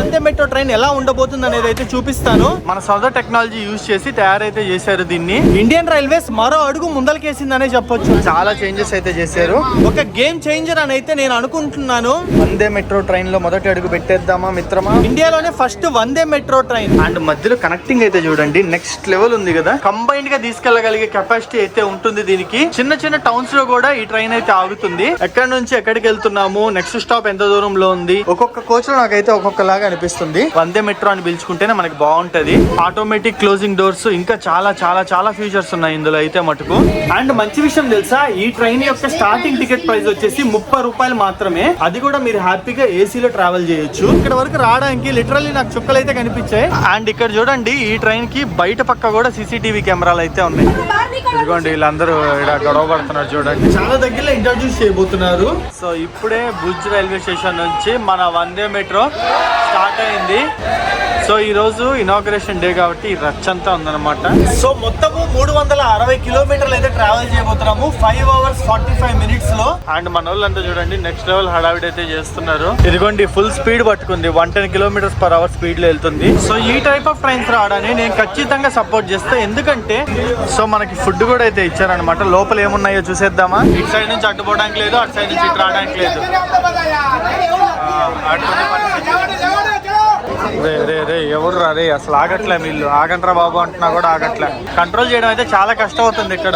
వందే metro train ఎలా ఉండబోతుంది అనేది అయితే చూపిస్తాను. మన సౌద టెక్నాలజీ యూజ్ చేసి తయారైతే చేశారు దీన్ని. ఇండియన్ రైల్వేస్ మరో అడుగు ముందలకేసిందనే చెప్పొచ్చు. చాలా చేంజెస్ అయితే చేశారు. ఒక గేమ్ చేంజర్ అని అయితే నేను అనుకుంటున్నాను. వందే మెట్రో ట్రైన్ లో మొదటి అడుగు పెట్టేద్దామా మిత్రమా? ఇండియాలోనే first Vande metro train. And మధ్యలో కనెక్టింగ్ అయితే చూడండి నెక్స్ట్ లెవెల్ ఉంది కదా. కంబైన్డ్ గా తీసుకెళ్లగలిగే కెపాసిటీ అయితే ఉంటుంది దీనికి. చిన్న చిన్న టౌన్స్ లో కూడా ఈ ట్రైన్ అయితే ఆగుతుంది. ఎక్కడి నుంచి ఎక్కడికి వెళ్తున్నాము, నెక్స్ట్ స్టాప్ ఎంత దూరంలో ఉంది, ఒక్కొక్క కోచ్ లో నాకైతే ఒక్కొక్కలాగా అనిపిస్తుంది. వందే మెట్రో అని పిలుచుకుంటేనే మనకి బాగుంటది. ఆటోమేటిక్ క్లోజింగ్ డోర్స్, ఇంకా చాలా చాలా చాలా ఫీచర్స్ ఉన్నాయి ఇందులో అయితే మటుకు. అండ్ మంచి విషయం తెలుసా, ఈ ట్రైన్ యొక్క స్టార్టింగ్ టికెట్ ప్రైస్ వచ్చేసి 30 రూపాయలు మాత్రమే. అది కూడా మీరు హ్యాపీగా ఏసీలో ట్రావెల్ చేయొచ్చు. ఇక్కడ వరకు రావడానికి లిటరల్లీ నాకు చుక్కలు అయితే కనిపించాయి. అండ్ ఇక్కడ చూడండి ఈ ట్రైన్ కి బయట పక్క కూడా సీసీటీవీ కెమెరాలు అయితే ఉన్నాయి. ఇదిగోండి వీళ్ళందరూ ఇక్కడ గొడవ పడుతున్నారు చూడండి. చాలా దగ్గరలో ఇంట్రడ్యూస్ చేయబోతున్నారు. సో ఇప్పుడే భుజ్ రైల్వే స్టేషన్ నుంచి మన వందే మెట్రో స్టార్ట్ అయింది. సో ఈ రోజు ఇనాగ్రేషన్ డే కాబట్టి రచ్చంతా ఉందన్నమాట. సో మొత్తము 360 కిలోమీటర్లు అయితే ట్రావెల్ చేయబోతున్నాము 5 hours 45 minutes లో. అండ్ మన వాళ్ళంతా చూడండి నెక్స్ట్ లెవెల్ హడావిడి అయితే చేస్తున్నారు. ఇదిగోండి ఫుల్ స్పీడ్ పట్టుకుంది, 110 km/h స్పీడ్ లో వెళ్తుంది. సో ఈ టైప్ ఆఫ్ ట్రైన్స్ రావడాన్ని నేను ఖచ్చితంగా సపోర్ట్ చేస్తా. ఎందుకంటే సో మనకి ఫుడ్ కూడా అయితే ఇచ్చారనమాట. లోపల ఏమున్నాయో చూసేద్దామా. ఇటు సైడ్ నుంచి అడ్డుపోవడానికి లేదు, అటు సైడ్ నుంచి ఇటు రావడానికి లేదు. రే ఎవరు రా రే, అసలు ఆగట్లే వీళ్ళు. ఆగంట్రా బాబు అంటున్నా కూడా ఆగట్లే. కంట్రోల్ చేయడం అయితే చాలా కష్టం అవుతుంది ఇక్కడ.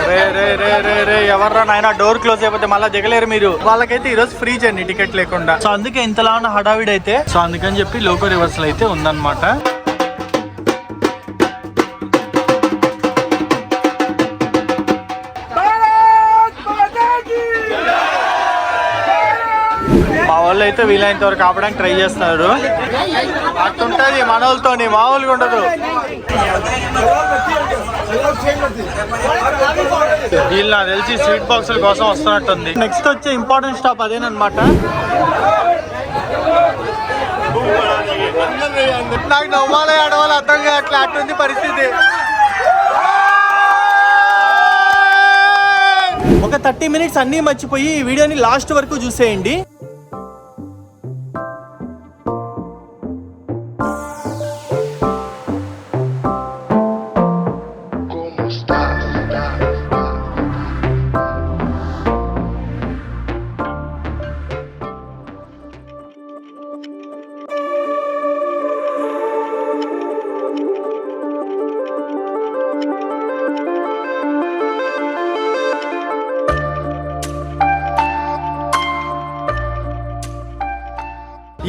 రే రే రే రే రే ఎవర్రా నాయన, డోర్ క్లోజ్ అయిపోతే మళ్ళీ దిగలేరు మీరు. వాళ్ళకైతే ఈ రోజు ఫ్రీ జర్నీ టికెట్ లేకుండా. సో అందుకే ఇంతలా ఉన్న హడావిడి అయితే. సో అందుకని చెప్పి లోకో రివర్సల్ అయితే ఉందన్నమాట. మా వాళ్ళు అయితే వీలైనంత వరకు ఆపడానికి ట్రై చేస్తున్నారు. అట్టుంటది మన వాళ్ళతో, మామూలుగా ఉండదు. వీళ్ళు నాకు తెలిసి స్వీట్ బాక్సుల కోసం వస్తున్నట్టుంది. నెక్స్ట్ వచ్చే ఇంపార్టెంట్ స్టాప్ అదేనమాట. నాకు నవ్వాలి ఆడవాళ్ళు అర్థం కావట్లే, అట్టుంది పరిస్థితి. ఒక 30 minutes అన్నీ మర్చిపోయి ఈ వీడియోని లాస్ట్ వరకు చూసేయండి.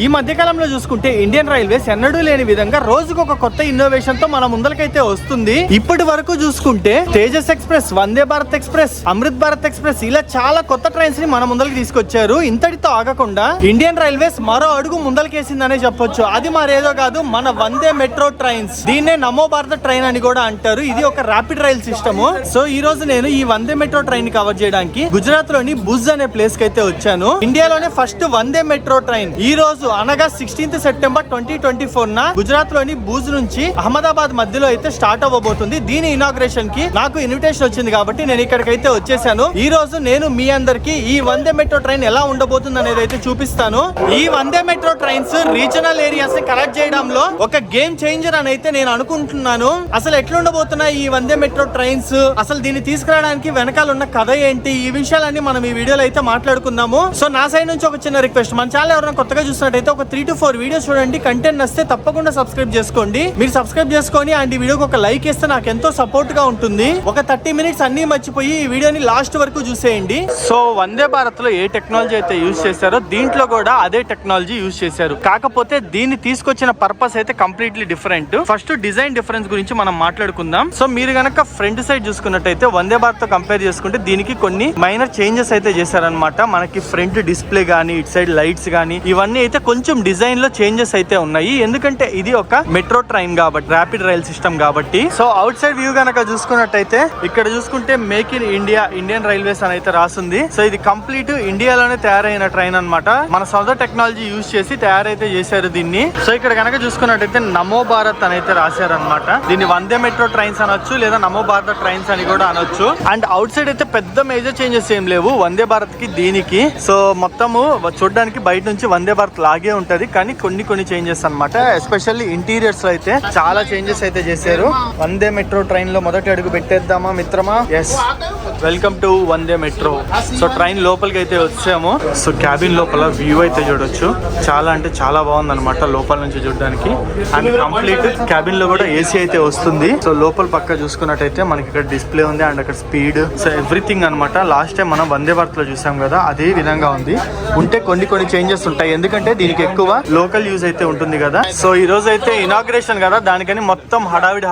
ఈ మధ్యకాలంలో చూసుకుంటే ఇండియన్ రైల్వేస్ ఎన్నడూ లేని విధంగా రోజుకు ఒక కొత్త ఇన్నోవేషన్ తో మన ముందలకైతే వస్తుంది. ఇప్పటి వరకు చూసుకుంటే Tejas express, Vande Bharat express, Amrit Bharat express ఇలా చాలా కొత్త ట్రైన్స్ ని మన ముందలకి తీసుకొచ్చారు. ఇంతటితో ఆగకుండా ఇండియన్ రైల్వేస్ మరో అడుగు ముందలకేసిందనే చెప్పొచ్చు. అది మరేదో కాదు, మన వందే మెట్రో ట్రైన్స్. దీన్నే నమో భారత్ ట్రైన్ అని కూడా అంటారు. ఇది ఒక ర్యాపిడ్ రైల్ సిస్టమ్. సో ఈ రోజు నేను ఈ వందే మెట్రో ట్రైన్ కవర్ చేయడానికి గుజరాత్ లోని భుజ్ అనే ప్లేస్ కి అయితే వచ్చాను. ఇండియాలోనే ఫస్ట్ వందే మెట్రో ట్రైన్ ఈ రోజు అనగా 16th September 2024 గుజరాత్ లోని భుజ్ నుంచి అహ్మదాబాద్ మధ్యలో అయితే స్టార్ట్ అవ్వబోతుంది. దీని ఇనాగ్రేషన్ కి నాకు ఇన్విటేషన్ వచ్చింది కాబట్టి నేను ఇక్కడికైతే వచ్చేసాను. ఈ రోజు నేను మీ అందరికి ఈ వందే మెట్రో ట్రైన్ ఎలా ఉండబోతుంది అనేది అయితే చూపిస్తాను. ఈ వందే మెట్రో ట్రైన్స్ రీజనల్ ఏరియాస్ ని కనెక్ట్ చేయడంలో ఒక గేమ్ చేంజర్ అని అయితే నేను అనుకుంటున్నాను. అసలు ఎట్లుండబోతున్నాయి ఈ వందే మెట్రో ట్రైన్స్, అసలు దీన్ని తీసుకురావడానికి వెనకాల ఉన్న కథ ఏంటి, ఈ విషయాలన్నీ మనం ఈ వీడియోలో అయితే మాట్లాడుకుందాము. సో నా సైడ్ నుంచి ఒక చిన్న రిక్వెస్ట్, మన ఛానల్ ఎవరైనా కొత్తగా చూసినట్టయితే ఒక 3 to 4 వీడియోస్ చూడండి. కంటెంట్ నచ్చితే తప్పకుండా సబ్స్క్రైబ్ చేసుకోండి. మీరు సబ్స్క్రైబ్ చేసుకొని అండ్ ఈ వీడియోకి ఒక లైక్ ఇస్తే నాకు ఎంతో సపోర్ట్ గా ఉంటుంది. ఒక 30 minutes అన్ని మర్చిపోయి ఈ వీడియోని లాస్ట్ వరకు చూసేయండి. సో వందే భారత్ లో ఏ టెక్నాలజీ అయితే యూజ్ చేశారో దీంట్లో కూడా అదే టెక్నాలజీ యూజ్ చేశారు. కాకపోతే దీన్ని తీసుకొచ్చిన పర్పస్ అయితే completely different. First design difference గురించి మనం మాట్లాడుకుందాం. సో మీరు గనక ఫ్రంట్ సైడ్ చూసుకున్నట్టయితే వందే భారత్ తో కంపేర్ చేసుకుంటే దీనికి కొన్ని మైనర్ చేంజెస్ అయితే చేశారనమాట. మనకి ఫ్రంట్ డిస్ప్లే గానీ, ఇటు సైడ్ లైట్స్ గానీ ఇవన్నీ అయితే కొంచెం డిజైన్ లో చేంజెస్ అయితే ఉన్నాయి. ఎందుకంటే ఇది ఒక మెట్రో ట్రైన్ కాబట్టి, ర్యాపిడ్ రైల్ సిస్టమ్ కాబట్టి. సో అవుట్ సైడ్ వ్యూ గనక చూసుకున్నట్టయితే ఇక్కడ చూసుకుంటే make in India, Indian railways అని అయితే రాసింది. సో ఇది కంప్లీట్ ఇండియాలోనే తయారైన ట్రైన్ అన్నమాట. మన సౌద టెక్నాలజీ యూజ్ చేసి తయారైతే చేశారు దీన్ని. సో ఇక్కడ కనుక చూసుకున్నట్టయితే నమో భారత్ అని అయితే రాశారనమాట. దీన్ని వందే మెట్రో ట్రైన్స్ అనొచ్చు, లేదా నమో భారత్ ట్రైన్స్ అని కూడా అనొచ్చు. అండ్ అవుట్ సైడ్ అయితే పెద్ద మేజర్ చేంజెస్ ఏం లేవు వందే భారత్ కి దీనికి. సో మొత్తము చూడడానికి బయట నుంచి వందే భారత్ లాగే ఉంటది, కానీ కొన్ని చేంజెస్ అన్నమాట. ఎస్పెషల్లీ ఇంటీరియర్స్ లో అయితే చాలా చేంజెస్ అయితే చేశారు. వందే మెట్రో ట్రైన్ లో మొదటి అడుగు పెట్టేద్దామా మిత్రమా? Yes, welcome to Vande metro. So train లోపలికి అయితే వచ్చాము. సో క్యాబిన్ లోపల వ్యూ అయితే చూడొచ్చు. చాలా అంటే చాలా బాగుంది అనమాట లోపల నుంచి చూడడానికి. అండ్ కంప్లీట్ క్యాబిన్ లో కూడా ఏసీ అయితే వస్తుంది. సో లోపల పక్క చూసుకున్నట్టయితే మనకి ఇక్కడ డిస్ప్లే ఉంది అండ్ అక్కడ స్పీడ్, సో ఎవ్రీథింగ్ అనమాట. లాస్ట్ టైం మనం వందే భారత్ లో చూసాం కదా, అదే విధంగా ఉంది. ఉంటే కొన్ని చేంజెస్ ఉంటాయి, ఎందుకంటే దీనికి ఎక్కువ లోకల్ యూజ్ అయితే ఉంటుంది కదా. సో ఈ రోజు అయితే ఇనాగ్రేషన్ కదా, దానికని మొత్తం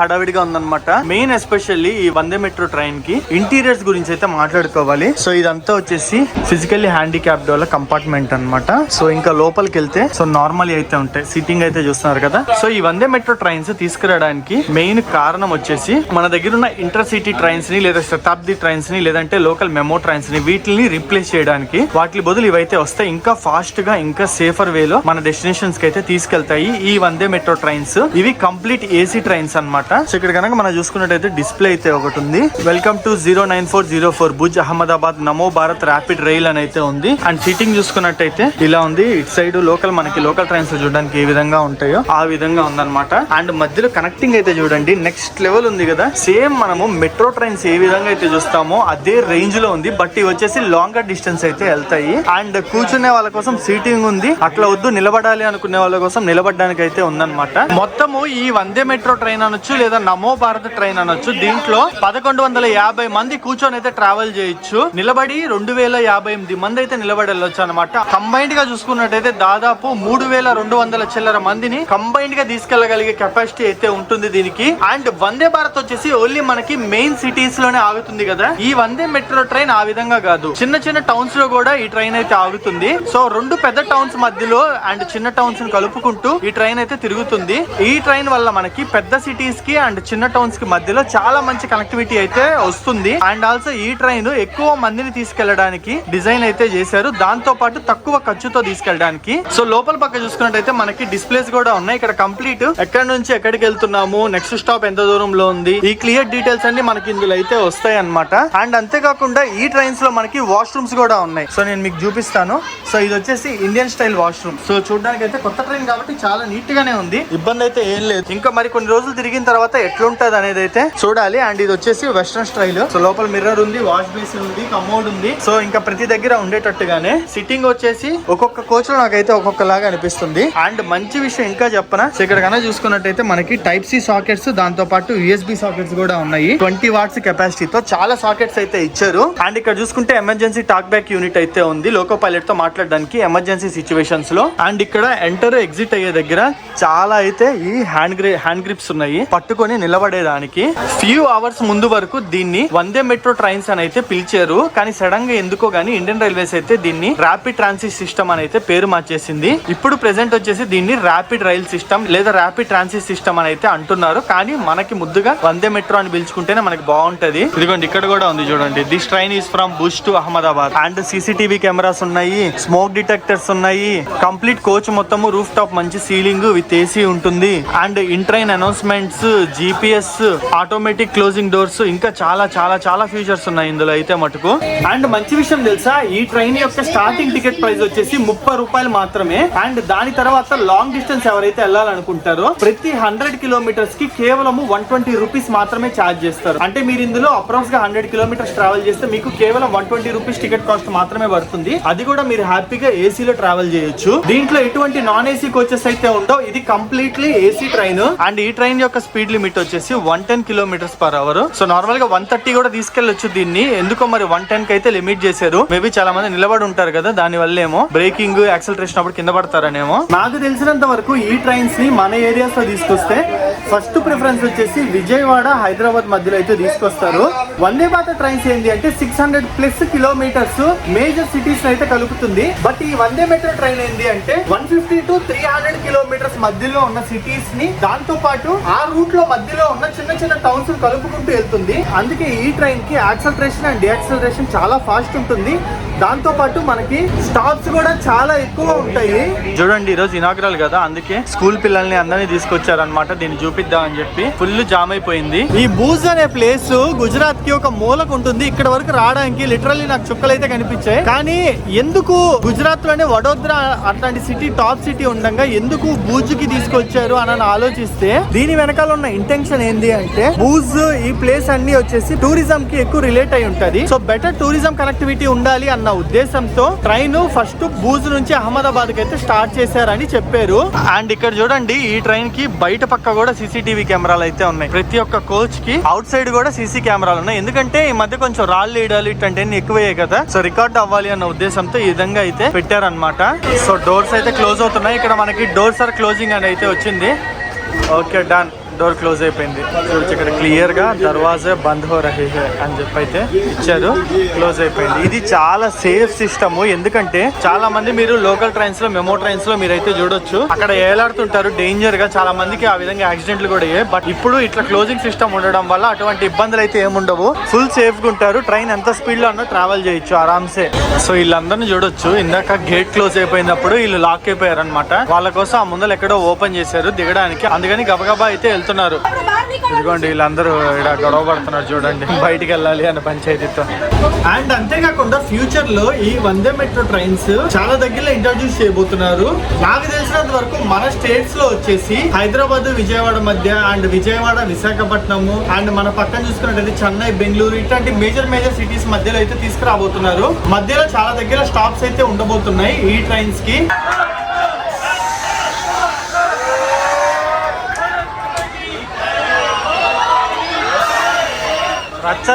హడావిడిగా ఉందన్నమాట. మెయిన్ ఎస్పెషల్లీ ఈ వందే మెట్రో ట్రైన్ కి ఇంటీరియర్స్ గురించి అయితే మాట్లాడుకోవాలి. సో ఇదంతా వచ్చేసి ఫిజికల్లీ హ్యాండిక్యాప్డ్ వాళ్ళ కంపార్ట్మెంట్ అన్నమాట. సో ఇంకా లోపలికి వెళ్తే సో నార్మల్ అయితే ఉంటాయి, సీటింగ్ అయితే చూస్తున్నారు కదా. సో ఈ వందే మెట్రో ట్రైన్స్ తీసుకురావడానికి మెయిన్ కారణం వచ్చేసి మన దగ్గర ఉన్న ఇంటర్ సిటీ ట్రైన్స్ ని లేదా శతాబ్ది ట్రైన్స్ ని లేదంటే లోకల్ మెమో ట్రైన్స్ ని వీటిని రీప్లేస్ చేయడానికి, వాటి బదులు ఇవైతే వస్తాయి ఇంకా ఫాస్ట్ గా ఇంకా సేఫర్ వేలో మన డెస్టినేషన్స్ కి అయితే తీసుకెళ్తాయి ఈ వందే మెట్రో ట్రైన్స్. ఇవి కంప్లీట్ ఏసీ ట్రైన్స్ అన్నమాట. సో ఇక్కడ కనుక మనం చూసుకున్నట్టయితే డిస్ప్లే అయితే ఒకటి ఉంది. Welcome to 09404 Bhuj Ahmedabad Namo Bharat rapid rail అని అయితే ఉంది. అండ్ సీటింగ్ చూసుకున్నట్టయితే ఇలా ఉంది. ఇటు సైడ్ మనకి లోకల్ ట్రైన్స్ చూడడానికి ఏ విధంగా ఉంటాయో ఆ విధంగా ఉందన్నమాట. అండ్ మధ్యలో కనెక్టింగ్ అయితే చూడండి నెక్స్ట్ లెవెల్ ఉంది కదా. సేమ్ మనము మెట్రో ట్రైన్స్ ఏ విధంగా అయితే చూస్తామో అదే రేంజ్ లో ఉంది. బట్ ఇవి వచ్చేసి లాంగర్ డిస్టెన్స్ అయితే వెళ్తాయి. అండ్ కూర్చునే వాళ్ళ కోసం సీటింగ్ ఉంది, అట్లా వద్దు నిలబడాలి అనుకునే వాళ్ళ కోసం నిలబడడానికి అయితే ఉందన్నమాట. మొత్తము ఈ వందే మెట్రో ట్రైన్ అనొచ్చు లేదా నమో భారత్ ట్రైన్ అనొచ్చు, దీంట్లో 1150 మంది కూర్చొని అయితే ట్రావెల్ చేయొచ్చు. నిలబడి 2058 మంది అయితే నిలబడి వెళ్ళొచ్చు అనమాట. కంబైన్డ్ గా చూసుకున్నట్టయితే దాదాపు 3200 చిల్లర మందిని కంబైన్డ్ గా తీసుకెళ్లగలిగే కెపాసిటీ అయితే ఉంటుంది దీనికి. అండ్ వందే భారత్ వచ్చేసి ఓన్లీ మనకి మెయిన్ సిటీస్ లోనే ఆగుతుంది కదా. ఈ వందే మెట్రో ట్రైన్ ఆ విధంగా కాదు, చిన్న టౌన్స్ లో కూడా ఈ ట్రైన్ అయితే ఆగుతుంది. సో రెండు పెద్ద టౌన్స్ మధ్యలో అండ్ చిన్న టౌన్స్ ని కలుపుకుంటూ ఈ ట్రైన్ అయితే తిరుగుతుంది. ఈ ట్రైన్ వల్ల మనకి పెద్ద సిటీస్ కి అండ్ చిన్న టౌన్స్ కి మధ్యలో చాలా మంచి కనెక్టివిటీ అయితే వస్తుంది. అండ్ ఆల్సో ఈ ట్రైన్ ఎక్కువ మందిని తీసుకెళ్లడానికి డిజైన్ అయితే చేశారు, దాంతో పాటు తక్కువ ఖర్చుతో తీసుకెళ్ళడానికి. సో లోపల పక్క చూసుకున్నట్టయితే మనకి డిస్ప్లేస్ కూడా ఉన్నాయి. ఇక్కడ కంప్లీట్ ఎక్కడి నుంచి ఎక్కడికి వెళ్తున్నాము, నెక్స్ట్ స్టాప్ ఎంత దూరంలో ఉంది, ఈ క్లియర్ డీటెయిల్స్ అన్ని మనకి ఇందులో అయితే వస్తాయి అన్నమాట. అండ్ అంతేకాకుండా ఈ ట్రైన్స్ లో మనకి వాష్రూమ్స్ కూడా ఉన్నాయి. సో నేను మీకు చూపిస్తాను. సో ఇది వచ్చేసి ఇండియన్ స్టైల్ వాష్రూమ్. సో చూడడానికి అయితే కొత్త ట్రైన్ కాబట్టి చాలా నీట్ గానే ఉంది, ఇబ్బంది అయితే ఏం లేదు. ఇంకా మరి కొన్ని రోజులు తిరిగిన తర్వాత ఎట్లుంటది అనేది అయితే చూడాలి. అండ్ ఇది వచ్చేసి వెస్ట్రన్ స్టైల్. సో లోపల మిర్రర్ ఉంది, వాష్ బేసిన్ ఉంది, కమోడ్ ఉంది. సో ఇంకా ప్రతి దగ్గర ఉండేటట్టుగానే సిట్టింగ్ వచ్చేసి ఒక్కొక్క కోచ్ లో నాకైతే ఒక్కొక్కలాగా అనిపిస్తుంది. అండ్ మంచి విషయం ఇంకా చెప్పనా, సో ఇక్కడ కన్నా చూసుకున్నట్టయితే మనకి టైప్ సి సాకెట్స్, దాంతో పాటు యూఎస్బి సాకెట్స్ కూడా ఉన్నాయి. 20 వాట్స్ కెపాసిటీతో చాలా సాకెట్స్ అయితే ఇచ్చారు. అండ్ ఇక్కడ చూసుకుంటే ఎమర్జెన్సీ టాక్ బ్యాక్ యూనిట్ అయితే ఉంది లోకో పైలట్ తో మాట్లాడడానికి ఎమర్జెన్సీ సిచ్యువేషన్స్ లో. అండ్ ఇక్కడ ఎంటర్ ఎగ్జిట్ అయ్యే దగ్గర చాలా అయితే ఈ హ్యాండ్ గ్రిప్స్ ఉన్నాయి పట్టుకొని నిలబడేదానికి. ఫ్యూ అవర్స్ ముందు వరకు దీన్ని వందే మెట్రో ట్రైన్స్ అని అయితే పిలిచారు, కానీ సడన్ గా ఎందుకో గానీ ఇండియన్ రైల్వేస్ అయితే దీన్ని ర్యాపిడ్ ట్రాన్సిట్ సిస్టమ్ అని అయితే పేరు మార్చేసింది. ఇప్పుడు ప్రెసెంట్ వచ్చేసి దీన్ని ర్యాపిడ్ రైల్ సిస్టమ్ లేదా ర్యాపిడ్ ట్రాన్సిట్ సిస్టమ్ అని అయితే అంటున్నారు. కానీ మనకి ముద్దుగా వందే మెట్రో అని పిలుచుకుంటేనే మనకి బాగుంటది. ఇదిగోండి ఇక్కడ కూడా ఉంది చూడండి, this train is from Bhuj to Ahmedabad. And CCTV cameras ఉన్నాయి, స్మోక్ డిటెక్టర్స్ ఉన్నాయి. కంప్లీట్ కోచ్ మొత్తము రూఫ్ టాప్ మంచి సీలింగ్ విత్ ఏసీ ఉంటుంది. And in train announcements, GPS, automatic closing doors, ఇంకా చాలా ఫీచర్స్ ఉన్నాయి ఇందులో అయితే మటుకు. అండ్ మంచి విషయం తెలుసా, ఈ ట్రైన్ యొక్క స్టార్టింగ్ టికెట్ ప్రైస్ వచ్చేసి 30 రూపాయలు మాత్రమే. అండ్ దాని తర్వాత లాంగ్ డిస్టెన్స్ ఎవరైతే వెళ్ళాలనుకుంటారో ప్రతి 100 కిలోమీటర్స్ కి కేవలం 120 రూపీస్ మాత్రమే ఛార్జ్ చేస్తారు. అంటే మీరు ఇందులో అప్రాక్స్ గా 100 కిలోమీటర్స్ ట్రావెల్ చేస్తే మీకు కేవలం 120 రూపీస్ టికెట్ కాస్ట్ మాత్రమే పడుతుంది. అది కూడా మీరు హ్యాపీగా ఏసీలో ట్రావెల్ చేయొచ్చు. దీంట్లో ఎటువంటి నాన్ ఏసీ కోచెస్ అయితే ఉండవు, ఇది కంప్లీట్లీ ఏసీ ట్రైన్. అండ్ ఈ ట్రైన్ యొక్క స్పీడ్ లిమిట్ వచ్చేసి 110 kilometres per hour. So normal గా 130 కూడా తీసుకెళ్లొచ్చు దీన్ని, ఎందుకో మరి 110 కి అయితే లిమిట్ చేశారు. మేబీ చాలా మంది నిలబడి ఉంటారు కదా, దాని వల్ల ఏమో బ్రేకింగ్ యాక్సలరేషన్ అప్పుడు కింద పడతారనేమో. నాకు తెలిసినంత వరకు ఈ ట్రైన్స్ ని మన ఏరియాస్ లో తీసుకొస్తే ఫస్ట్ ప్రిఫరెన్స్ వచ్చేసి విజయవాడ హైదరాబాద్ మధ్యలో అయితే తీసుకొస్తారు. వందే భారత్ ట్రైన్స్ ఏంటి అంటే 600+ కిలోమీటర్స్ మేజర్ సిటీస్ అయితే కలుపుతుంది. బట్ ఈ వందే మెట్రో ట్రైన్ ఏంటి అంటే 150 to 300 కిలోమీటర్స్ మధ్యలో ఉన్న సిటీస్ ని, దాంతో పాటు ఆ రూట్ లో మధ్యలో ఉన్న చిన్న టౌన్స్ కలుపుకుంటూ వెళ్తుంది. అందుకే ఈ ట్రైన్ కి యాక్సలరేషన్ అండ్ డియాక్సలరేషన్ చాలా ఫాస్ట్ ఉంటుంది. దాంతో పాటు మనకి స్టాప్స్ కూడా చాలా ఎక్కువ ఉంటాయి. చూడండి ఈ రోజు ఇనాగ్రల్ కదా, అందుకే స్కూల్ పిల్లల్ని అందరినీ తీసుకొచ్చారనమాట దీన్ని చూపిద్దాం అని చెప్పి. ఫుల్ జామ్ అయిపోయింది. ఈ భూజ్ అనే ప్లేస్ గుజరాత్ కి ఒక మూలకు ఉంటుంది. ఇక్కడ వరకు రావడానికి లిటరల్లీ నాకు చుక్కలైతే కనిపించాయి. కానీ ఎందుకు గుజరాత్ లోనే వడోదరా అట్లాంటి సిటీ టాప్ సిటీ ఉండగా ఎందుకు భూజ్ కి తీసుకొచ్చారు అని ఆలోచిస్తే దీని వెనకాల ఉన్న ఇంటెన్షన్ ఏంది అంటే, భూజ్ ఈ ప్లేస్ అన్ని వచ్చేసి టూరిజం కి ఎక్కువ రిలేట్ అయి ఉంటది. సో బెటర్ టూరిజం కనెక్టివిటీ ఉండాలి అన్న ఉద్దేశంతో ట్రైన్ ఫస్ట్ భూజ్ నుంచి అహ్మదాబాద్ కి అయితే స్టార్ట్ చేశారని చెప్పారు. అండ్ ఇక్కడ చూడండి ఈ ట్రైన్ కి బయట పక్క కూడా సీసీటీవీ కెమెరాలు అయితే ఉన్నాయి. ప్రతి ఒక్క కోచ్ కి అవుట్ సైడ్ కూడా సీసీ కెమెరాలు ఉన్నాయి. ఎందుకంటే ఈ మధ్య కొంచెం రాళ్ళు వేయడాలు ఇట్లాంటి ఎక్కువయ్యాయి కదా, సో రికార్డ్ అవ్వాలి అన్న ఉద్దేశంతో ఈ విధంగా అయితే పెట్టారనమాట. సో డోర్స్ అయితే క్లోజ్ అవుతున్నాయి. ఇక్కడ మనకి డోర్స్ ఆర్ క్లోజింగ్ అని అయితే వచ్చింది. ఓకే డన్, డోర్ క్లోజ్ అయిపోయింది. చూడచ్చు ఇక్కడ క్లియర్ గా దర్వాజా బంద్ హో రహే హై అని చెప్పి అయితే ఇచ్చారు. క్లోజ్ అయిపోయింది. ఇది చాలా సేఫ్ సిస్టమ్. ఎందుకంటే చాలా మంది మీరు లోకల్ ట్రైన్స్ లో మెమో ట్రైన్స్ లో మీరైతే చూడొచ్చు, అక్కడ ఏలాడుతుంటారు డేంజర్ గా. చాలా మందికి ఆ విధంగా యాక్సిడెంట్లు కూడా అయ్యాయి. బట్ ఇప్పుడు ఇట్లా క్లోజింగ్ సిస్టమ్ ఉండడం వల్ల అటువంటి ఇబ్బందులు అయితే ఏముండవు. ఫుల్ సేఫ్ గా ఉంటారు. ట్రైన్ ఎంత స్పీడ్ లో ఉన్నా ట్రావెల్ చేయొచ్చు ఆరామ్సే. సో వీళ్ళందరినీ చూడొచ్చు. ఇందాక గేట్ క్లోజ్ అయిపోయినప్పుడు వీళ్ళు లాక్ అయిపోయారు అనమాట. వాళ్ళ కోసం ఆ ముందర ఎక్కడో ఓపెన్ చేశారు దిగడానికి. అందుకని గబగబా అయితే వెళ్తున్నారు. ఇదిగోండి వీళ్ళందరూ ఇక్కడ గొడవ పడుతున్నారు చూడండి, బయటికి వెళ్ళాలి అని పంచాయతీతో. అండ్ అంతేకాకుండా ఫ్యూచర్ లో ఈ వందే మెట్రో ట్రైన్స్ చాలా దగ్గరలో ఇంట్రడ్యూస్ చేయబోతున్నారు. నాకు తెలిసినంత వరకు మన స్టేట్స్ లో వచ్చేసి హైదరాబాద్ విజయవాడ మధ్య అండ్ విజయవాడ విశాఖపట్నం అండ్ మన పక్కన చూసుకున్నట్టయితే చెన్నై బెంగళూరు ఇట్లాంటి మేజర్ సిటీస్ మధ్యలో అయితే తీసుకురాబోతున్నారు. మధ్యలో చాలా దగ్గర స్టాప్స్ అయితే ఉండబోతున్నాయి ఈ ట్రైన్స్ కి.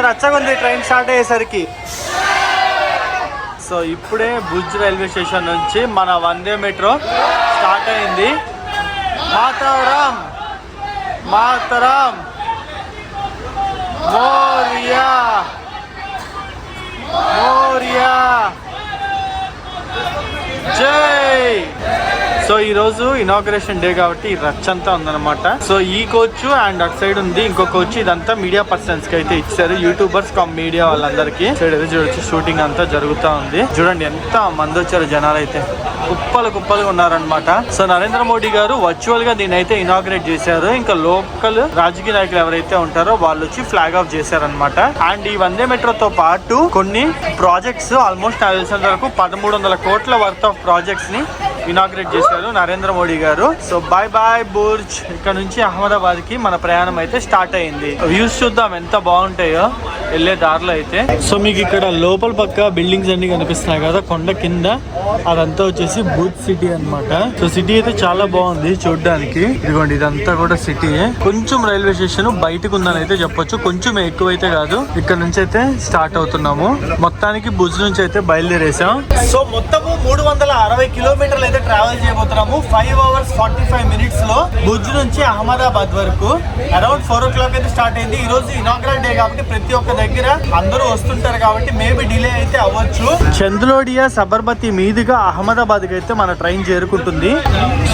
రచ్చగా ఉంది ట్రైన్ స్టార్ట్ అయ్యేసరికి. సో ఇప్పుడే భుజ్ రైల్వే స్టేషన్ నుంచి మన వందే మెట్రో స్టార్ట్ అయింది. మాతరం మాతరం మోరియా మోరియా జై. సో ఈ రోజు ఇనాగ్రేషన్ డే కాబట్టి రచ్చంతా ఉందన్నమాట. సో ఈ కోచ్ అండ్ అటు సైడ్ ఉంది ఇంకో కోచ్. ఇదంతా మీడియా పర్సన్స్ కి అయితే ఇచ్చారు, యూట్యూబర్స్ మీడియా వాళ్ళందరికీ. సైడ్ అయితే చూడొచ్చు షూటింగ్ అంతా జరుగుతూ ఉంది. చూడండి ఎంత మంది వచ్చారు జనాలు అయితే, కుప్పలుగా ఉన్నారనమాట. సో నరేంద్ర మోడీ గారు వర్చువల్ గా దీని అయితే ఇనాగ్రేట్ చేశారు. ఇంకా లోకల్ రాజకీయ నాయకులు ఎవరైతే ఉంటారో వాళ్ళు వచ్చి ఫ్లాగ్ ఆఫ్ చేశారనమాట. అండ్ ఈ వందే మెట్రోతో పాటు కొన్ని ప్రాజెక్ట్స్ ఆల్మోస్ట్ నాకు తెలిసినంత వరకు 1300 కోట్ల వర్త్ ఆఫ్ ప్రాజెక్ట్స్ ని ఇనాగ్రేట్ చేశారు నరేంద్ర మోడీ గారు. సో బాయ్ బుర్జ్. ఇక్కడ నుంచి అహ్మదాబాద్ కి మన ప్రయాణం అయితే స్టార్ట్ అయింది. వ్యూస్ చూద్దాం ఎంత బాగుంటాయో వెళ్ళే దారిలో అయితే. సో మీకు ఇక్కడ లోపల పక్క బిల్డింగ్స్ అన్ని కనిపిస్తున్నాయి కదా కొండ కింద, అదంతా వచ్చేసి భూజ్ సిటీ అన్నమాట. సో సిటీ అయితే చాలా బాగుంది చూడడానికి. ఇదిగోండి ఇదంతా కూడా సిటీ. కొంచెం రైల్వే స్టేషన్ బయటకు ఉందని అయితే చెప్పొచ్చు, కొంచెం ఎక్కువైతే కాదు. ఇక్కడ నుంచి అయితే స్టార్ట్ అవుతున్నాము. మొత్తానికి భుజ్ నుంచి అయితే బయలుదేరేసాం. సో మొత్తము 360 కిలోమీటర్లు అయితే ట్రావెల్ చేయబోతున్నాము 5 hours 45 minutes లో భుజ్ నుంచి అహ్మదాబాద్ వరకు. అరౌండ్ 4 o'clock అయితే స్టార్ట్ అయింది. ఈ రోజు ఇనాగ్రల్ డే కాబట్టి ప్రతి ఒక్క దగ్గర అందరూ వస్తుంటారు కాబట్టి మేబీ డిలే అయితే అవ్వచ్చు. చంద్రోడియా సబర్మతి మీదుగా అహ్మదాబాద్ కి అయితే మన ట్రైన్ చేరుకుంటుంది.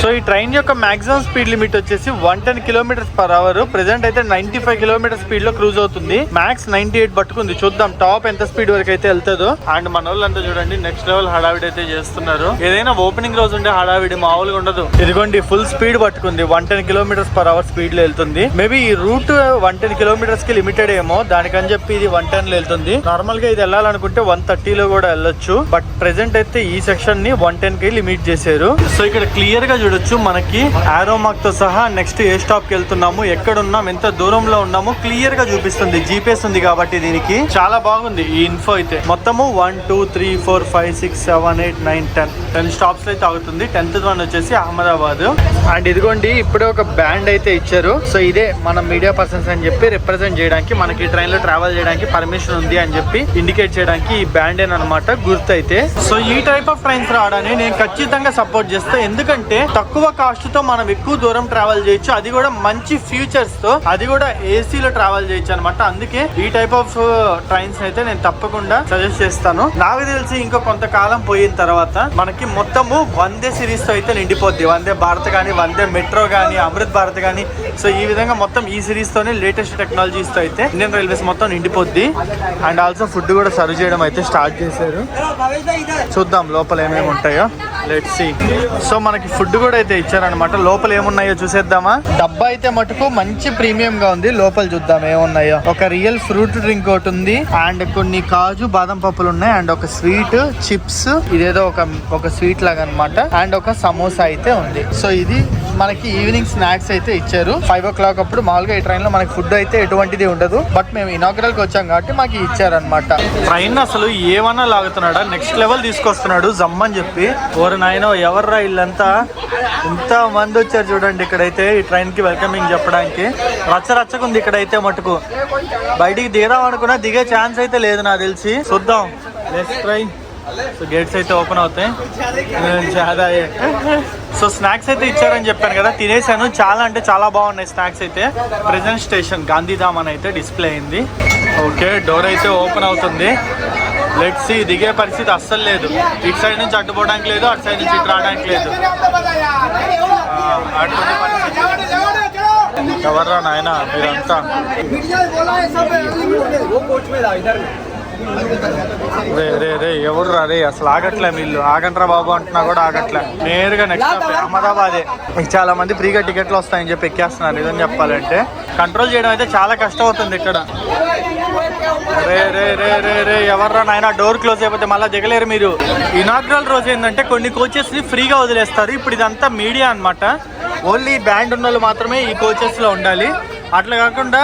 సో ఈ ట్రైన్ యొక్క మాక్సిమం స్పీడ్ లిమిట్ వచ్చేసి 110 km/h. ప్రెసెంట్ అయితే 95 km స్పీడ్ లో క్రూజ్ అవుతుంది. మ్యాక్స్ 98 పట్టుకుంది. చూద్దాం టాప్ ఎంత స్పీడ్ వరకు అయితే వెళ్తుందో. అండ్ మన వాళ్ళంతా చూడండి నెక్స్ట్ లెవెల్ హడావిడి అయితే చేస్తున్నారు. ఏదైనా ఓపెనింగ్ రోజు ఉండే హడావిడి మామూలుగా ఉండదు. ఇదిగోండి ఫుల్ స్పీడ్ పట్టుకుంది, 110 km/h స్పీడ్ లో వెళ్తుంది. మేబీ ఈ రూట్ 110 km కి లిమిటెడ్ ఏమో, దానికని చెప్పి ఇది 110 లో వెళ్తుంది. నార్మల్ గా ఇది వెళ్ళాలనుకుంటే 130 లో కూడా వెళ్ళొచ్చు. బట్ ప్రెసెంట్ అయితే ఈ సెక్షన్ ని 110 కి లిమిట్ చేశారు. సో ఇక్కడ క్లియర్ గా చూడొచ్చు మనకి ఆరో మార్క్ తో సహా నెక్స్ట్ ఏ స్టాప్ కి వెళ్తున్నాము, ఎక్కడ ఉన్నాం, ఎంత దూరంలో ఉన్నాము క్లియర్ గా చూపిస్తుంది. జీపీఎస్ ఉంది కాబట్టి దీనికి చాలా బాగుంది ఈ ఇన్ఫో అయితే. మొత్తము 1 2 3 4 5 6 7 8 9 10 స్టాప్స్ అయితే ఆగుతుంది. 10th వన్ వచ్చేసి అహ్మదాబాద్. అండ్ ఇదిగోండి ఇప్పుడే ఒక బ్యాండ్ అయితే ఇచ్చారు. సో ఇదే మన మీడియా పర్సన్స్ అని చెప్పి రిప్రజెంట్ చేయడానికి, మనకి ట్రైన్ లో ట్రావెల్ చేయడానికి పర్మిషన్ ఉంది అని చెప్పి ఇండికేట్ చేయడానికి ఈ బ్యాండ్ అనమాట గుర్తు అయితే. సో ఈ టైప్ ఆఫ్ ట్రైన్స్ రావడాన్ని నేను ఖచ్చితంగా సపోర్ట్ చేస్తా. ఎందుకంటే తక్కువ కాస్ట్ తో మనం ఎక్కువ దూరం ట్రావెల్ చేయొచ్చు, అది కూడా మంచి ఫ్యూచర్స్ తో, అది కూడా ఏసీలో ట్రావెల్ చేయొచ్చు అనమాట. అందుకే ఈ టైప్ ఆఫ్ ట్రైన్స్ అయితే నేను తప్పకుండా సజెస్ట్ చేస్తాను. నాకు తెలిసి ఇంకో కొంతకాలం పోయిన తర్వాత మనకి మొత్తము వందే సిరీస్ తో అయితే నిండిపోద్ది. వందే భారత్ కానీ, వందే మెట్రో కానీ, అమృత్ భారత్ కానీ. సో ఈ విధంగా మొత్తం ఈ సిరీస్ తోనే లేటెస్ట్ టెక్నాలజీస్ తో అయితే ఇండియన్ రైల్వేస్ మొత్తం నిండిపోతుంది. అయిపోద్ది. అండ్ ఆల్సో ఫుడ్ కూడా సర్వ్ చేయడం అయితే స్టార్ట్ చేశారు. చూద్దాం లోపల ఏమేమి ఉంటాయో. Let's see. సో మనకి ఫుడ్ కూడా అయితే ఇచ్చారనమాట. లోపల ఏమున్నాయో చూసేద్దామా. డబ్బా అయితే మటుకు మంచి ప్రీమియం గా ఉంది. లోపల చూద్దాం ఏమున్నాయో. ఒక రియల్ ఫ్రూట్ డ్రింక్ ఒకటి ఉంది, అండ్ కొన్ని కాజు బాదం పప్పులు ఉన్నాయి, అండ్ ఒక స్వీట్ చిప్స్, ఇదేదో ఒక స్వీట్ లాగా అనమాట, అండ్ ఒక సమోసా అయితే ఉంది. సో ఇది మనకి ఈవినింగ్ స్నాక్స్ అయితే ఇచ్చారు. 5 o'clock అప్పుడు మామూలుగా ఈ ట్రైన్ లో మనకి ఫుడ్ అయితే ఎటువంటిది ఉండదు, బట్ మేము ఇనాగ్రల్ కి వచ్చాం కాబట్టి మాకు ఇచ్చారనమాట. ట్రైన్ అసలు ఏమన్నా లాగుతున్నాడా, నెక్స్ట్ లెవెల్ తీసుకొస్తున్నాడు జమ్మని చెప్పి. ఓరు నాయనో ఎవర్రా ఇల్లంతా, ఇంత మంది వచ్చారు చూడండి ఇక్కడైతే ఈ ట్రైన్ కి వెల్కమింగ్ చెప్పడానికి. రచ్చరచ్చకుంది ఇక్కడైతే మటుకు. బయటికి దిగదాం అనుకున్నా దిగే ఛాన్స్ అయితే లేదు నాకు తెలిసి. చూద్దాం, లెట్స్ ట్రై. సో గేట్స్ అయితే ఓపెన్ అవుతాయి. సో స్నాక్స్ అయితే ఇచ్చారని చెప్పాను కదా, తినేసాను. చాలా అంటే చాలా బాగున్నాయి స్నాక్స్ అయితే. ప్రెజెంట్ స్టేషన్ గాంధీధామ్ అని అయితే డిస్ప్లే అయింది. ఓకే, డోర్ అయితే ఓపెన్ అవుతుంది. Let's see. దిగే పరిస్థితి అస్సలు లేదు. ఇటు సైడ్ నుంచి అడ్డుపోవడానికి లేదు, అటు సైడ్ నుంచి ఇటు రావడానికి లేదు. అటువంటి పరిస్థితి. ఎవర్రా నాయన మీరంతా. రే ఎవర్రా రే, అసలు ఆగట్లే వీళ్ళు. ఆగంట్రా బాబు అంటున్నా కూడా ఆగట్లే. నేరుగా నెక్స్ట్ అహ్మదాబాదే. మీకు చాలా మంది ఫ్రీగా టికెట్లు వస్తాయని చెప్పి ఎక్కేస్తున్నారు. ఇదని చెప్పాలంటే కంట్రోల్ చేయడం అయితే చాలా కష్టం అవుతుంది ఇక్కడ. రే రే రే రే రే ఎవర్రా నాయన, డోర్ క్లోజ్ అయిపోతే మళ్ళీ దిగలేరు మీరు. ఇనాగ్రల్ రోజు ఏంటంటే కొన్ని కోచెస్ ని ఫ్రీగా వదిలేస్తారు. ఇప్పుడు ఇదంతా మీడియా అనమాట. ఓన్లీ బ్యాండ్ ఉన్న వాళ్ళు మాత్రమే ఈ కోచెస్ లో ఉండాలి. అట్లా కాకుండా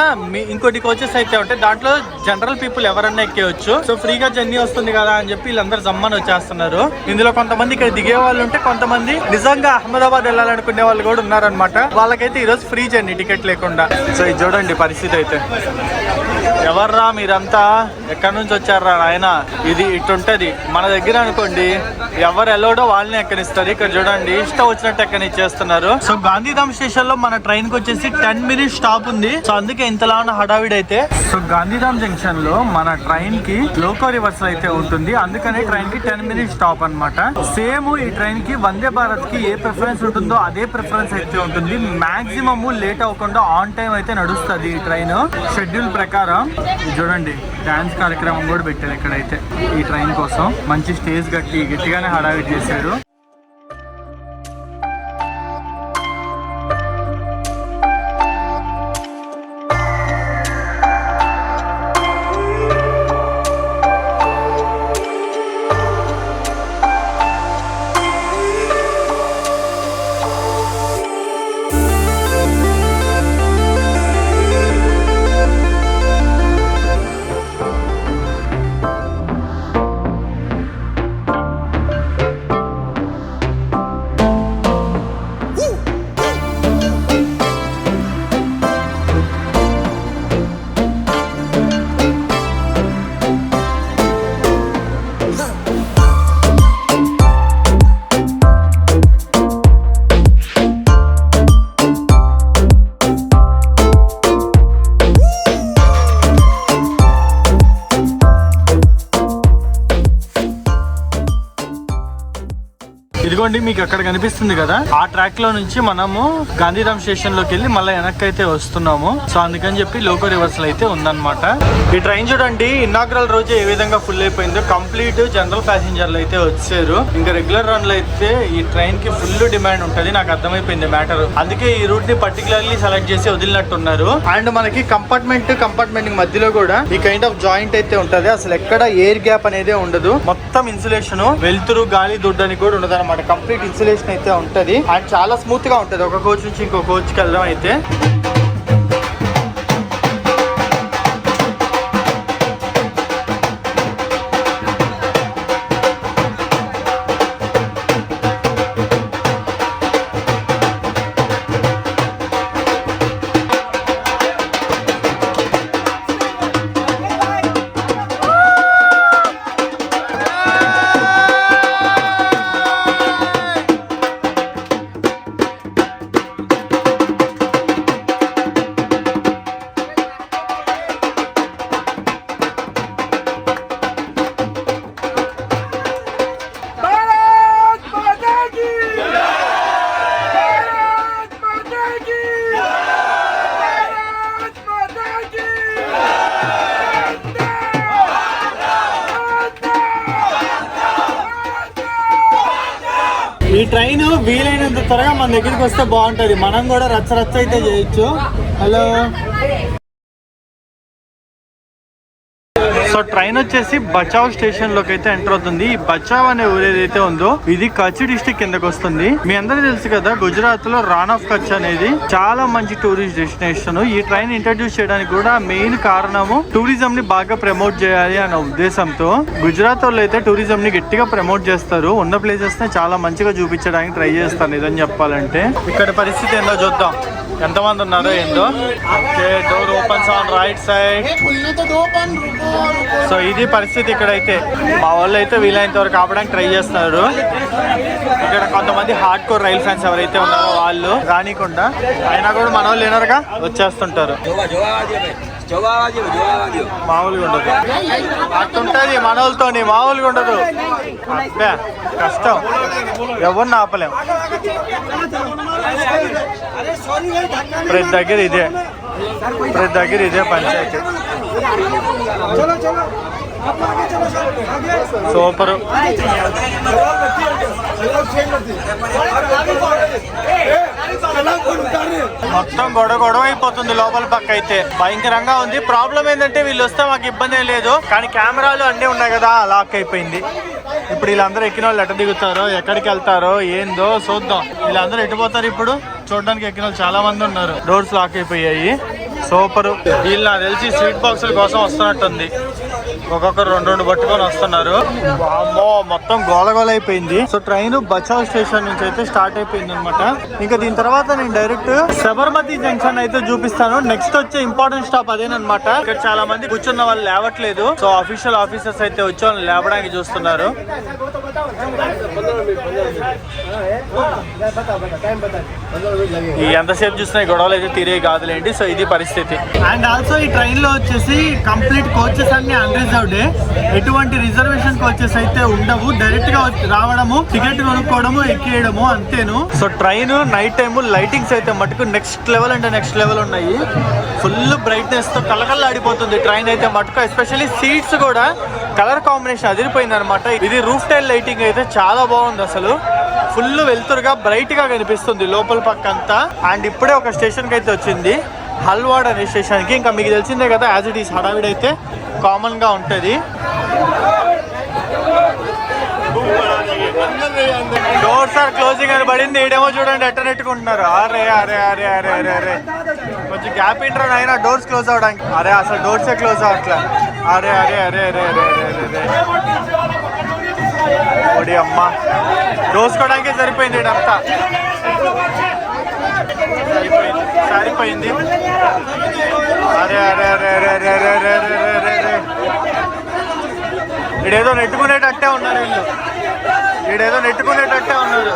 ఇంకోటి కోచెస్ అయితే ఉంటాయి, దాంట్లో జనరల్ పీపుల్ ఎవరన్నా ఎక్కేయచ్చు. సో ఫ్రీగా జర్నీ వస్తుంది కదా అని చెప్పి వీళ్ళందరూ జమ్మని వచ్చేస్తున్నారు. ఇందులో కొంతమంది ఇక్కడ దిగే వాళ్ళు ఉంటే, కొంతమంది నిజంగా అహ్మదాబాద్ వెళ్ళాలనుకునే వాళ్ళు కూడా ఉన్నారనమాట. వాళ్ళకైతే ఈరోజు ఫ్రీ జర్నీ, టికెట్ లేకుండా. సో ఇది చూడండి పరిస్థితి అయితే. ఎవర్రా మీరంతా, ఎక్కడి నుంచి వచ్చారా ఆయన. ఇది ఇటుంటది మన దగ్గర అనుకోండి, ఎవరు ఎల్లోడో వాళ్ళని ఎక్కనిస్తారు. ఇక్కడ చూడండి ఇష్టం వచ్చినట్టు ఎక్కనిచ్చేస్తున్నారు. సో గాంధీధామ్ స్టేషన్ లో మన ట్రైన్ కి వచ్చేసి 10 minutes స్టాప్ ఉంది. సో అందుకే ఇంతలా ఉన్న హడావిడి అయితే. సో గాంధీధామ్ జంక్షన్ లో మన ట్రైన్ కి లోకో రివర్సల్ అయితే ఉంటుంది. అందుకనే ట్రైన్ కి 10 minutes స్టాప్ అనమాట. సేమ్ ఈ ట్రైన్ కి వందే భారత్ కి ఏ ప్రిఫరెన్స్ ఉంటుందో అదే ప్రిఫరెన్స్ అయితే ఉంటుంది. మాక్సిమం లేట్ అవ్వకుండా ఆన్ టైం అయితే నడుస్తుంది ఈ ట్రైన్ షెడ్యూల్ ప్రకారం. చూడండి డాన్స్ కార్యక్రమం కూడా పెట్టారు ఇక్కడైతే ఈ ట్రైన్ కోసం. మంచి స్టేజ్ గట్టిగానే హడావిడి చేశారు. ఇదిగోండి మీకు అక్కడ కనిపిస్తుంది కదా, ఆ ట్రాక్ లో నుంచి మనము గాంధీధామ్ స్టేషన్ లోకి వెళ్ళి మళ్ళీ వెనక్కి అయితే వస్తున్నాము. సో అందుకని చెప్పి లోకో రివర్సల్ అయితే ఉందన్నమాట. ఈ ట్రైన్ చూడండి ఇనాగ్రల్ రోజు ఏ విధంగా ఫుల్ అయిపోయిందో. కంప్లీట్ జనరల్ ప్యాసింజర్లు అయితే వచ్చారు. ఇంకా రెగ్యులర్ రన్ లో అయితే ఈ ట్రైన్ కి ఫుల్ డిమాండ్ ఉంటది. నాకు అర్థమైపోయింది మ్యాటర్. అందుకే ఈ రూట్ ని పర్టికులర్లీ సెలెక్ట్ చేసి వదిలినట్టున్నారు. అండ్ మనకి కంపార్ట్మెంట్ మధ్యలో కూడా ఈ కైండ్ ఆఫ్ జాయింట్ అయితే ఉంటది. అసలు ఎక్కడ ఎయిర్ గ్యాప్ అనేది ఉండదు. మొత్తం ఇన్సులేషన్, వెలుతురు గాలి దుడ్డని కూడా ఉండదు అనమాట. కంప్లీట్ ఇన్సులేషన్ అయితే ఉంటది. అండ్ చాలా స్మూత్ గా ఉంటది ఒక కోచ్ నుంచి ఇంకో కోచ్ కి వెళ్ళడం అయితే. వీలైనంత త్వరగా మన దగ్గరికి వస్తే బాగుంటది, మనం కూడా రచ్చ అయితే చేయొచ్చు. హలో. సో ట్రైన్ వచ్చేసి బచావ్ స్టేషన్ లోకి అయితే ఎంటర్ అవుతుంది. ఈ బచావ్ అనే ఊరు ఏదైతే ఉందో ఇది కచ్ డిస్ట్రిక్ట్ కిందకి వస్తుంది. మీ అందరికీ తెలుసు కదా, గుజరాత్ లో రాన్ ఆఫ్ కచ్ అనేది చాలా మంచి టూరిస్ట్ డెస్టినేషన్. ఈ ట్రైన్ ఇంట్రడ్యూస్ చేయడానికి కూడా మెయిన్ కారణము టూరిజం ని బాగా ప్రమోట్ చేయాలి అనే ఉద్దేశంతో గుజరాత్ వాళ్ళు అయితే టూరిజం ని గట్టిగా ప్రమోట్ చేస్తారు. ఉన్న ప్లేసెస్ ని చాలా మంచిగా చూపించడానికి ట్రై చేస్తారు. నిజం చెప్పాలంటే ఇక్కడ పరిస్థితి ఏందో చూద్దాం, ఎంతమంది ఉన్నారో ఏందో. Okay, door opens on right side. So ఇది పరిస్థితి ఇక్కడైతే. మా వాళ్ళు అయితే వీలైనంత వరకు ఆపడానికి ట్రై చేస్తున్నారు. ఇక్కడ కొంతమంది హార్డ్ కోర్ రైల్ ఫ్యాన్స్ ఎవరైతే ఉన్నారో వాళ్ళు రానికుండా, అయినా కూడా మన వాళ్ళు వినరుగా వచ్చేస్తుంటారు. మామూలుగా ఉండదు, అట్టుంటది మన వాళ్ళతోని, మామూలుగా ఉండదు. అబ్బా కష్టం, ఎవరిని ఆపలేం. ప్రతి దగ్గర ఇదే పంచాయతీ. సూపర్. మొత్తం గొడవ అయిపోతుంది లోపల పక్క అయితే, భయంకరంగా ఉంది. ప్రాబ్లం ఏంటంటే వీళ్ళు వస్తే మాకు ఇబ్బంది ఏం లేదు, కానీ కెమెరాలు అన్నీ ఉన్నాయి కదా, లాక్ అయిపోయింది. ఇప్పుడు వీళ్ళందరూ ఎక్కిన వాళ్ళు ఎట్ట దిగుతారో, ఎక్కడికి వెళ్తారో ఏందో చూద్దాం. వీళ్ళందరూ ఎట్టిపోతారు ఇప్పుడు? చూడడానికి ఎక్కిన వాళ్ళు చాలా మంది ఉన్నారు. డోర్స్ లాక్ అయిపోయాయి. సూపర్. వీళ్ళు నాకు తెలిసి స్వీట్ బాక్సుల కోసం వస్తున్నట్టుంది. ఒక్కొక్కరు రెండు పట్టుకొని వస్తున్నారు. అమ్మో మొత్తం గోలగోల అయిపోయింది. సో ట్రైన్ బచావ్ స్టేషన్ నుంచి అయితే స్టార్ట్ అయిపోయింది అనమాట. ఇంకా దీని తర్వాత నేను డైరెక్ట్ సబర్మతి జంక్షన్ అయితే చూపిస్తాను. నెక్స్ట్ వచ్చే ఇంపార్టెంట్ స్టాప్ అదేనమాట. ఇక్కడ చాలా మంది కూర్చున్న వాళ్ళు లేవట్లేదు. సో అఫీషియల్ ఆఫీసర్స్ అయితే వచ్చి వాళ్ళు లేవడానికి చూస్తున్నారు. ఎంతసేపు చూసినా గొడవలు అయితే తీరే కాదులేండి. సో ఇది పరిస్థితి. అండ్ ఆల్సో ఈ ట్రైన్ లో వచ్చేసి కంప్లీట్ కోచెస్ అన్ని అన్రిజర్వ్డ్. ఎటువంటి రిజర్వేషన్ కోచెస్ అయితే ఉండవు. డైరెక్ట్ గా రావడము, టికెట్ కొనుక్కోవడము, ఎక్కేయడము అంతేను. So train night time lightings అయితే మటుకు నెక్స్ట్ లెవెల్ అంటే నెక్స్ట్ లెవెల్ ఉన్నాయి. ఫుల్ బ్రైట్నెస్ తో కలకల్లాడిపోతుంది ట్రైన్ అయితే మటుకు. ఎస్పెషల్లీ సీట్స్ కూడా కలర్ కాంబినేషన్ అదిరిపోయింది అనమాట. ఇది రూఫ్ టైల్ లైటింగ్ అయితే చాలా బాగుంది. అసలు ఫుల్ వెలుతురుగా బ్రైట్ గా కనిపిస్తుంది లోపల పక్క అంతా. అండ్ ఇప్పుడే ఒక స్టేషన్ కి అయితే వచ్చింది, హల్వాడ్ అనే స్టేషన్ కి. ఇంకా మీకు తెలిసిందే కదా, యాజ్ ఇట్ ఈస్ హడావిడి అయితే కామన్ గా ఉంటది. డోర్స్ ఆర్ క్లోజింగ్ అని పడింది. ఈడేమో చూడండి ఎట్ట నెట్టుకుంటున్నారు. అరే అరే అరే అరే అరే అరే కొంచెం గ్యాప్ ఇంటర్ అయినా డోర్స్ క్లోజ్ అవడానికి. అరే అసలు డోర్సే క్లోజ్ అవ్వట్లే. అరే అరే అరే అరే అరే అరే అరే ఓడి అమ్మ, దోసుకోవడానికే సరిపోయింది ఇదంతా. సరిపోయింది. అరే అరే అరే అరే అరే అరే అరే అరే అరే అరే ఈడేదో నెట్టుకునేటట్టే ఉన్నారు వీళ్ళు. ఈడేదో నెట్టుకునేటట్టే ఉన్నారు.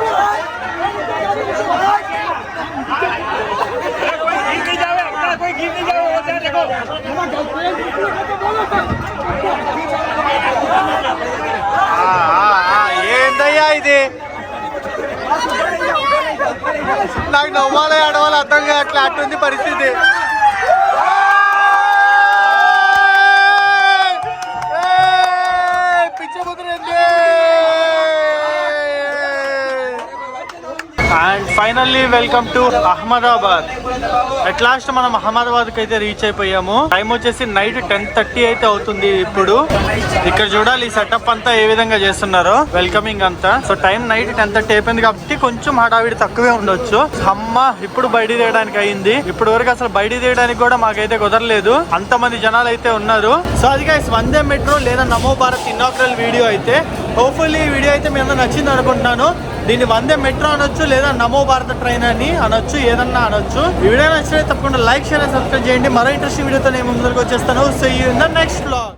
ఏందయ్యా ఇది? నాకు నవ్వాలో ఆడవాళ్ళు అర్థం కావట్లే, అట్టుంది పరిస్థితి. పిచ్చి ముద్రేంది. And finally welcome to Ahmedabad. At last మనం అహ్మదాబాద్ కి అయితే రీచ్ అయిపోయాము. టైం వచ్చేసి నైట్ 10:30 అయితే అవుతుంది. ఇప్పుడు ఇక్కడ చూడాలి ఈ సెటప్ అంతా ఏ విధంగా చేస్తున్నారో, వెల్కమింగ్ అంతా. సో టైం నైట్ 10:30 అయిపోయింది కాబట్టి కొంచెం హడావిడి తక్కువే ఉండొచ్చు. అమ్మ ఇప్పుడు బయట తీయడానికి అయింది. ఇప్పుడు వరకు అసలు బయట తీయడానికి కూడా మాకైతే కుదరలేదు, అంతమంది జనాలు అయితే ఉన్నారు. సో అది గైస్ వందే మెట్రో లేదా నమో భారత్ ఇనాగ్రల్ వీడియో అయితే. హోప్ఫుల్లీ ఈ వీడియో అయితే మీ అందరూ నచ్చింది అనుకుంటున్నాను. దీన్ని వందే మెట్రో అనొచ్చు లేదా నమో భారత ట్రైన్ అని అనొచ్చు, ఏదన్నా అనొచ్చు. ఈ వీడియో నచ్చితే తప్పకుండా లైక్, షేర్, సబ్స్క్రైబ్ చేయండి. మరో ఇంట్రెస్టింగ్ వీడియోతో నేను ముందుకు వచ్చేస్తాను. See you in the next vlog.